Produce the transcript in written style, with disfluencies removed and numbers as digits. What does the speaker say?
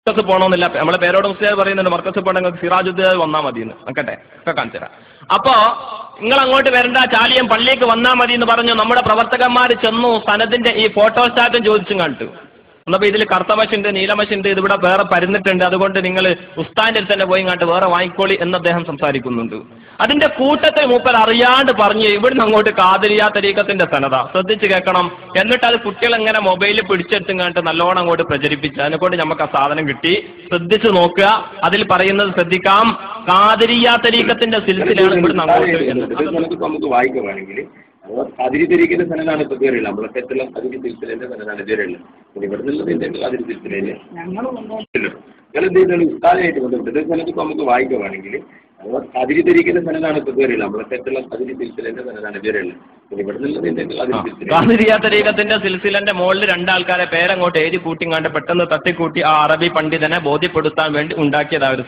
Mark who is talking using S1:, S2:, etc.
S1: മർക്കസ് പോകണമെന്നില്ല. നമ്മളെ പേരോട് മുസ്ലിയാർ പറയുന്നുണ്ട് മർക്കസ് പോകണമെങ്കിൽ സിറാജുദ്ദീൻ വന്നാൽ മതി എന്ന്. നോക്കട്ടെ, ഒക്കെ കാണിച്ചു തരാം. അപ്പോ നിങ്ങൾ അങ്ങോട്ട് വരണ്ട, ചാലിയം പള്ളിക്ക് വന്നാൽ മതി എന്ന് പറഞ്ഞു. നമ്മുടെ പ്രവർത്തകന്മാർ ചെന്നു, സനദിന്റെ ഈ ഫോട്ടോസ്റ്റാറ്റും ചോദിച്ചും കണ്ടു. എന്നപ്പോ ഇതിൽ കറുത്തമശുണ്ട്, നീലമശുണ്ട്, ഇതിവിടെ വേറെ പരുന്നിട്ടുണ്ട്, അതുകൊണ്ട് നിങ്ങൾ ഉസ്താന്റെ അടുത്ത് തന്നെ പോയി കണ്ട് വേറെ വാങ്ങിക്കോളി എന്ന് അദ്ദേഹം സംസാരിക്കുന്നുണ്ട്. അതിന്റെ കൂട്ടത്തിൽ മൂപ്പർ അറിയാണ്ട് പറഞ്ഞ് ഇവിടുന്ന് അങ്ങോട്ട് ഖാദിരിയ തരീഖത്തിന്റെ സനത ശ്രദ്ധിച്ച് കേൾക്കണം. എന്നിട്ട് അത് കുട്ടികൾ എങ്ങനെ മൊബൈലിൽ പിടിച്ചെടുത്തും കണ്ടിട്ട് നല്ലോണം അങ്ങോട്ട് പ്രചരിപ്പിച്ച് അതിനെക്കൊണ്ട് നമുക്ക് ആ സാധനം കിട്ടി. ശ്രദ്ധിച്ചു നോക്കുക, അതിൽ പറയുന്നത് ശ്രദ്ധിക്കാം. ഖാദിരിയ തരീഖത്തിന്റെ സിൽസിലാണ് ഇവിടുന്ന് അങ്ങോട്ട്
S2: നമുക്ക് വായിക്കുകയാണെങ്കിൽ അതിരി തിരിക്കുന്ന സനതാണ് ഇപ്പൊ കയറിയില്ല. നമ്മളെ തെറ്റുള്ള അതിരി തിരിച്ചലിന്റെ സനതാണ് ഇതുവരെയുള്ള. ഇവിടെ നിന്നുള്ളത് അതിരി തിരിച്ചലിന് ഞങ്ങൾ എന്ത് ചെയ്യുന്നത് ഉസ്താദായിട്ട് ബന്ധപ്പെട്ട് സനത്തിപ്പോ നമുക്ക് വായിക്കുകയാണെങ്കിൽ അതിരി തിരിക്കുന്ന സനതാണ് ഇപ്പൊ കയറിയില്ല. നമ്മളെ തെറ്റുള്ള അതിരി തിരിച്ചലിന്റെ സനതാണ് ഇതുവരെയുള്ള. ഇവിടെ നിന്നുള്ളത്
S1: ഖാദിരിയ തരീഖത്തിന്റെ സിൽസിലന്റെ മുകളിൽ രണ്ടാൾക്കാരെ പേരങ്ങോട്ട് എഴുതി കൂട്ടിങ്ങാണ്ട് പെട്ടെന്ന് തട്ടിക്കൂട്ടി ആ അറബി പണ്ഡിതനെ ബോധ്യപ്പെടുത്താൻ വേണ്ടി ഉണ്ടാക്കിയതാ ഒരു